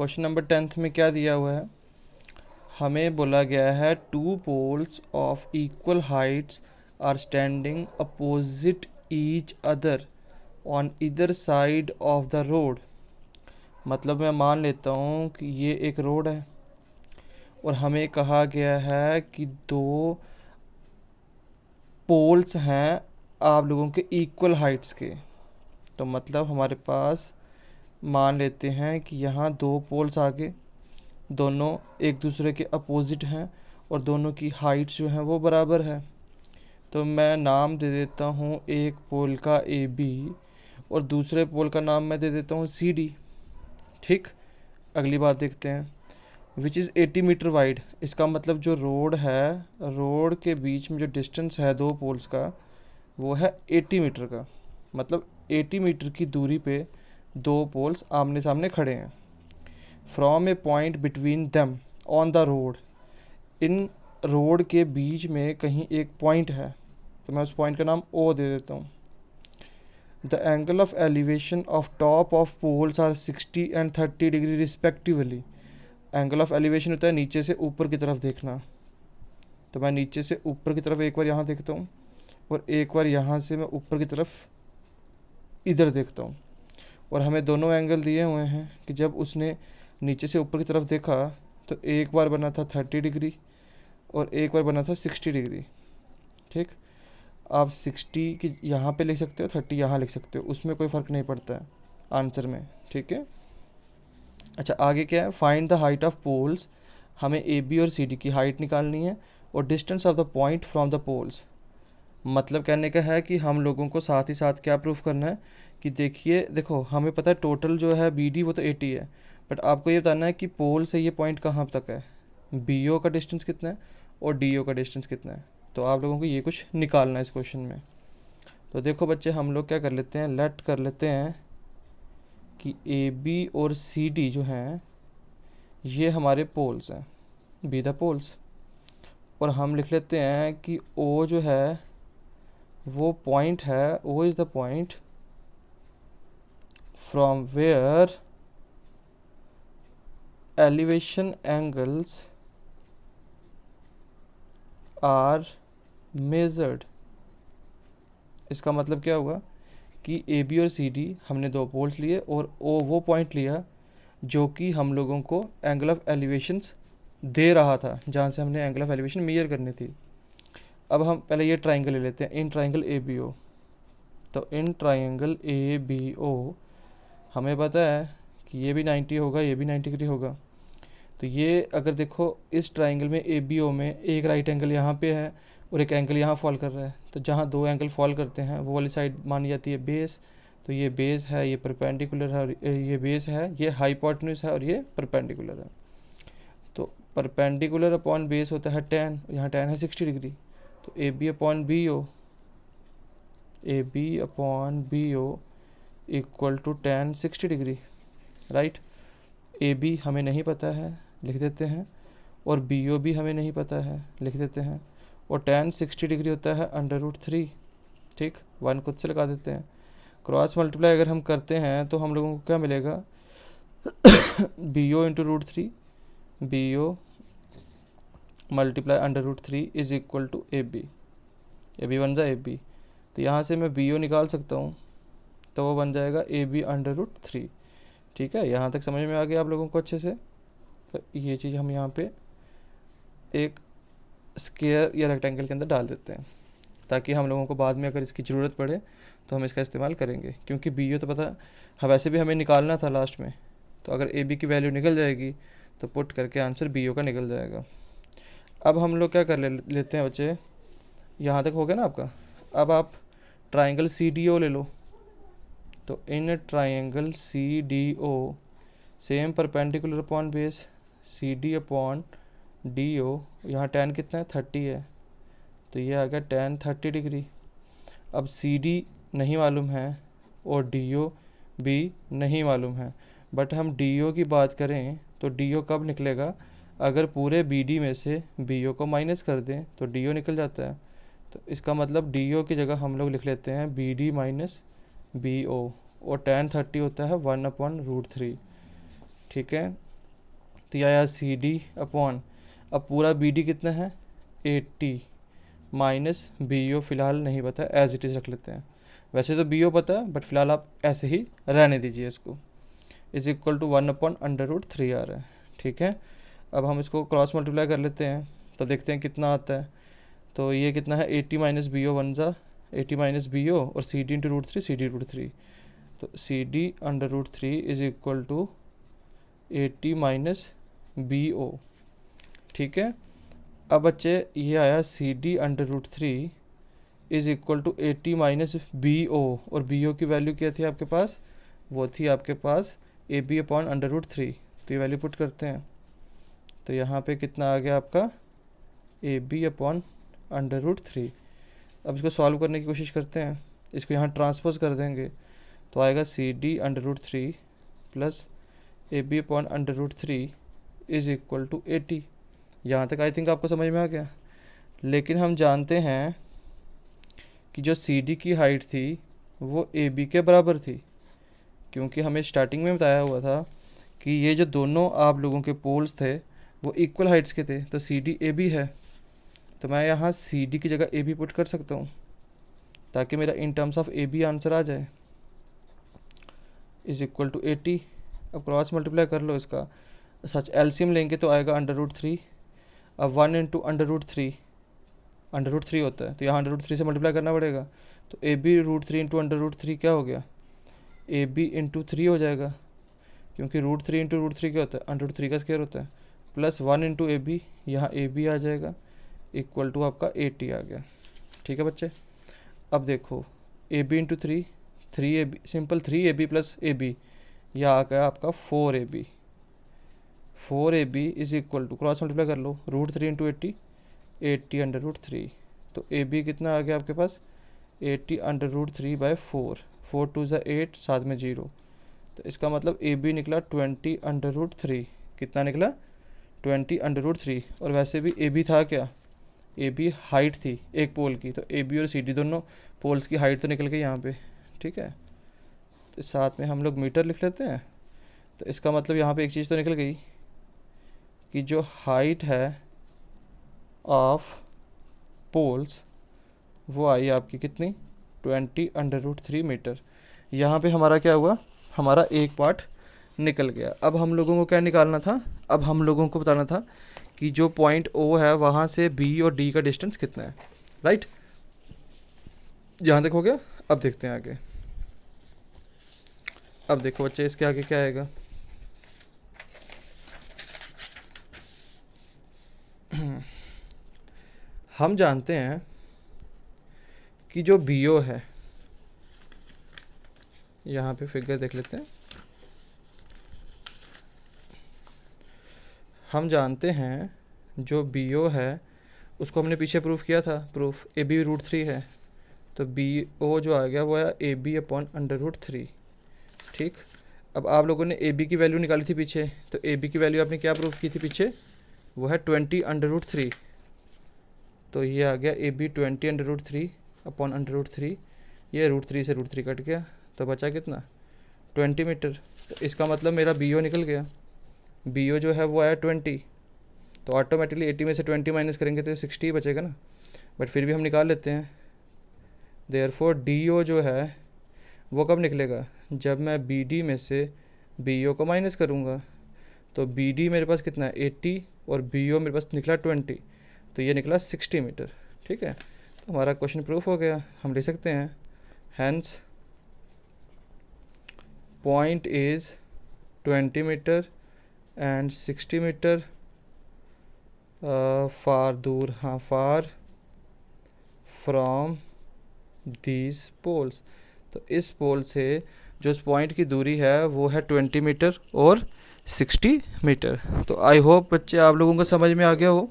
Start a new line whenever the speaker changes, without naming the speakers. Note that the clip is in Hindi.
क्वेश्चन नंबर 10th में क्या दिया हुआ है, हमें बोला गया है two poles of equal heights are standing opposite each other on इधर साइड ऑफ द रोड। मतलब मैं मान लेता हूँ कि ये एक रोड है और हमें कहा गया है कि दो पोल्स हैं आप लोगों के इक्वल हाइट्स के। तो मतलब हमारे पास मान लेते हैं कि यहाँ दो पोल्स आगे, दोनों एक दूसरे के अपोजिट हैं और दोनों की हाइट्स जो हैं वो बराबर है। तो मैं नाम दे देता हूँ एक पोल का ए बी और दूसरे पोल का नाम मैं दे देता हूँ सी डी। ठीक, अगली बात देखते हैं। Which is 80 metre wide. इसका मतलब जो रोड है, रोड के बीच में जो डिस्टेंस है दो पोल्स का वो है 80 मीटर का। मतलब 80 मीटर की दूरी पे दो पोल्स आमने सामने खड़े हैं। From A point between them on the road. In road के बीच में कहीं एक पॉइंट है, तो मैं उस पॉइंट का नाम ओ दे देता हूँ। The angle of elevation of top of poles are 60 and 30 degree respectively. Angle of elevation होता है नीचे से ऊपर की तरफ देखना। तो मैं नीचे से ऊपर की तरफ एक बार यहाँ देखता हूँ और एक बार यहाँ से मैं ऊपर की तरफ इधर देखता हूँ। और हमें दोनों एंगल दिए हुए हैं कि जब उसने नीचे से ऊपर की तरफ देखा तो एक बार बना था 30 डिग्री और एक बार बना था 60 डिग्री। ठीक, आप 60 की यहाँ पे लिख सकते हो, 30 यहाँ लिख सकते हो, उसमें कोई फ़र्क नहीं पड़ता है आंसर में। ठीक है, अच्छा आगे क्या है, find the height of poles. हमें ए बी और सी डी की हाइट निकालनी है और distance of the point from the poles. मतलब कहने का है कि हम लोगों को साथ ही साथ क्या प्रूफ करना है कि देखिए, देखो हमें पता है टोटल जो है बी डी वो तो 80 है, बट आपको ये बताना है कि पोल से ये पॉइंट कहाँ तक है, बी ओ का डिस्टेंस कितना है और डी ओ का डिस्टेंस कितना है। तो आप लोगों को ये कुछ निकालना है इस क्वेश्चन में। तो देखो बच्चे, हम लोग क्या कर लेते हैं, लेट कर लेते हैं कि ए बी और सी डी जो हैं ये हमारे पोल्स हैं, बी द पोल्स। और हम लिख लेते हैं कि ओ जो है वो पॉइंट है, O is the point from where elevation angles are measured. इसका मतलब क्या हुआ कि ए बी और सी डी हमने दो पोल्स लिए और ओ वो पॉइंट लिया जो कि हम लोगों को एंगल ऑफ एलिवेशंस दे रहा था, जहाँ से हमने एंगल ऑफ एलिवेशन मेजर करनी थी। अब हम पहले ये ट्राइंगल ले लेते हैं, in triangle A B O. तो in triangle A B O हमें पता है कि ये भी 90 होगा, ये भी 90 डिग्री होगा। तो ये अगर देखो इस ट्राइंगल में ए बी ओ में एक राइट एंगल यहाँ पे है और एक एंगल यहाँ फॉल कर रहा है, तो जहाँ दो एंगल फॉल करते हैं वो वाली साइड मानी जाती है बेस। तो ये बेस है, ये परपेंडिकुलर है, और ये बेस है, ये हाइपोटेन्यूज है और ये परपेंडिकुलर है। तो परपेंडिकुलर अपॉन बेस होता है 10, यहाँ 10 है 60 डिग्री। तो A B upon B O, A B upon B O equal to 10 60 degree, right. A B हमें नहीं पता है, लिख देते हैं, और बी ओ भी हमें नहीं पता है, लिख देते हैं। और 10 60 डिग्री होता है √3। ठीक, 1 खुद से लगा देते हैं। क्रॉस मल्टीप्लाई अगर हम करते हैं तो हम लोगों को क्या मिलेगा, B O into √3, B O multiply √3 is equal to A B बन जाए ए बी। तो यहाँ से मैं बी ओ निकाल सकता हूँ, तो वो बन जाएगा ए बी √3। ठीक है, यहाँ तक समझ में आ गया आप लोगों को अच्छे से। तो ये चीज़ हम यहाँ पे एक स्क्वायर या रेक्टेंगल के अंदर डाल देते हैं, ताकि हम लोगों को बाद में अगर इसकी ज़रूरत पड़े तो हम इसका इस्तेमाल करेंगे। क्योंकि बी ओ तो पता है वैसे भी हमें निकालना था लास्ट में, तो अगर ए बी की वैल्यू निकल जाएगी तो पुट करके आंसर बी ओ का निकल जाएगा। अब हम लोग क्या कर लेते हैं बच्चे, यहाँ तक हो गया ना आपका। अब आप ट्राइंगल सी डी ओ ले लो। तो in triangle C D O same perpendicular upon base C D upon D O, यहाँ 10 कितना है 30 है, तो ये आ गया 10 30 डिग्री। अब सी डी नहीं मालूम है और डी ओ भी नहीं मालूम है, बट हम डी ओ की बात करें तो डी ओ कब निकलेगा, अगर पूरे बी डी में से बी ओ को माइनस कर दें तो डी ओ निकल जाता है। तो इसका मतलब डी ओ की जगह हम लोग लिख लेते हैं B D minus B O, और 10 30 होता है 1/√3। ठीक है, तो ये आया सी डी अपॉन, अब पूरा बी डी कितना है 80 माइनस बी ओ फिलहाल नहीं पता, एज इट इज़ रख लेते हैं। वैसे तो बी ओ पता है बट फिलहाल आप ऐसे ही रहने दीजिए इसको। इज इक्वल टू 1/√3 आ रहा है, ठीक है। अब हम इसको क्रॉस मल्टीप्लाई कर लेते हैं तो देखते हैं कितना आता है। तो ये कितना है 80 minus B O 80 minus B O और सी डी √3 सी डी √3, तो C D √3 is equal to 80 minus B O, ठीक है। अब बच्चे ये आया C D √3 is equal to 80 minus B O, और बी ओ की वैल्यू क्या थी आपके पास, वो थी आपके पास ए बी अपॉन √3, तो ये वैल्यू पुट करते हैं। तो यहाँ पे कितना आ गया आपका ए बी अपॉन √3। अब इसको सॉल्व करने की कोशिश करते हैं, इसको यहाँ ट्रांसपोज कर देंगे तो आएगा C D √3 plus A B upon √3 is equal to 80। यहाँ तक आई थिंक आपको समझ में आ गया। लेकिन हम जानते हैं कि जो सी डी की हाइट थी वो ए बी के बराबर थी, क्योंकि हमें स्टार्टिंग में बताया हुआ था कि ये जो दोनों आप लोगों के पोल्स थे वो इक्वल हाइट्स के थे, तो सी डी ए बी है। तो मैं यहाँ सी डी की जगह ए बी पुट कर सकता हूँ ताकि मेरा in terms of A B answer आ जाए। Is equal to 80। अब क्रॉस मल्टीप्लाई कर लो इसका, सच एलसीएम लेंगे तो आएगा √3। अब 1 इंटू √3 होता है, तो यहाँ √3 से मल्टीप्लाई करना पड़ेगा। तो ए बी √3 इंटू √3 क्या हो गया, ए बी इंटू 3 हो जाएगा, क्योंकि √3 इंटू √3 क्या होता है, √3 का स्क्वायर होता है, प्लस 1 इंटू ए बी, यहाँ ए बी आ जाएगा इक्वल टू आपका 80 आ गया, ठीक है बच्चे। अब देखो A B into 3 A B, simple 3 A B plus A B, यह आ गया आपका 4 A B. 4 A B is equal to, cross multiply कर लो, √3 इंटू 80 √3, तो ए बी कितना आ गया आपके पास 80 √3 बाई 4, 4 2 ज़ा 8, साथ में 0, तो इसका मतलब ए बी निकला 20 √3। कितना निकला 20 √3। और वैसे भी ए बी था क्या, ए बी हाइट थी एक पोल की, तो ए बी और सी डी दोनों पोल्स की हाइट तो निकल गई यहाँ पे, ठीक है। तो साथ में हम लोग मीटर लिख लेते हैं, तो इसका मतलब यहाँ पे एक चीज़ तो निकल गई कि जो हाइट है ऑफ पोल्स वो आई आपकी कितनी 20 √3 मीटर। यहाँ पे हमारा क्या हुआ, हमारा एक पार्ट निकल गया। अब हम लोगों को क्या निकालना था, अब हम लोगों को बताना था कि जो पॉइंट ओ है वहाँ से बी और डी का डिस्टेंस कितना है, राइट। यहाँ तक हो गया। अब देखते हैं आगे। अब देखो बच्चे इसके आगे क्या आएगा। हम जानते हैं कि जो बी ओ है, यहाँ पे फिगर देख लेते हैं। हम जानते हैं जो बी ओ है उसको हमने पीछे प्रूफ किया था, प्रूफ ए बी √3 है, तो बी ओ जो आ गया वो है ए बी अपॉन √3, ठीक। अब आप लोगों ने ए बी की वैल्यू निकाली थी पीछे, तो ए बी की वैल्यू आपने क्या प्रूफ की थी पीछे, वो है 20 √3, तो ये आ गया ए बी 20 √3 अपॉन √3, ये √3 से √3 कट गया, तो बचा कितना 20 मीटर। तो इसका मतलब मेरा बी ओ निकल गया, बी ओ जो है वो आया 20, तो ऑटोमेटिकली 80 में से 20 माइनस करेंगे तो 60 ही बचेगा ना, बट फिर भी हम निकाल लेते हैं। देयरफॉर डी ओ जो है वो कब निकलेगा, जब मैं बी डी में से बी ओ को माइनस करूँगा। तो बी डी मेरे पास कितना है 80 और बी ओ मेरे पास निकला 20, तो ये निकला 60 मीटर, ठीक है। तो हमारा क्वेश्चन प्रूफ हो गया। हम लिख सकते हैं hence point is 20 metre and 60 metre far दूर, हाँ, फार फ्रॉम दीज पोल्स। तो इस पोल से जो इस पॉइंट की दूरी है वो है 20 मीटर और 60 मीटर। तो आई होप बच्चे आप लोगों को समझ में आ गया हो।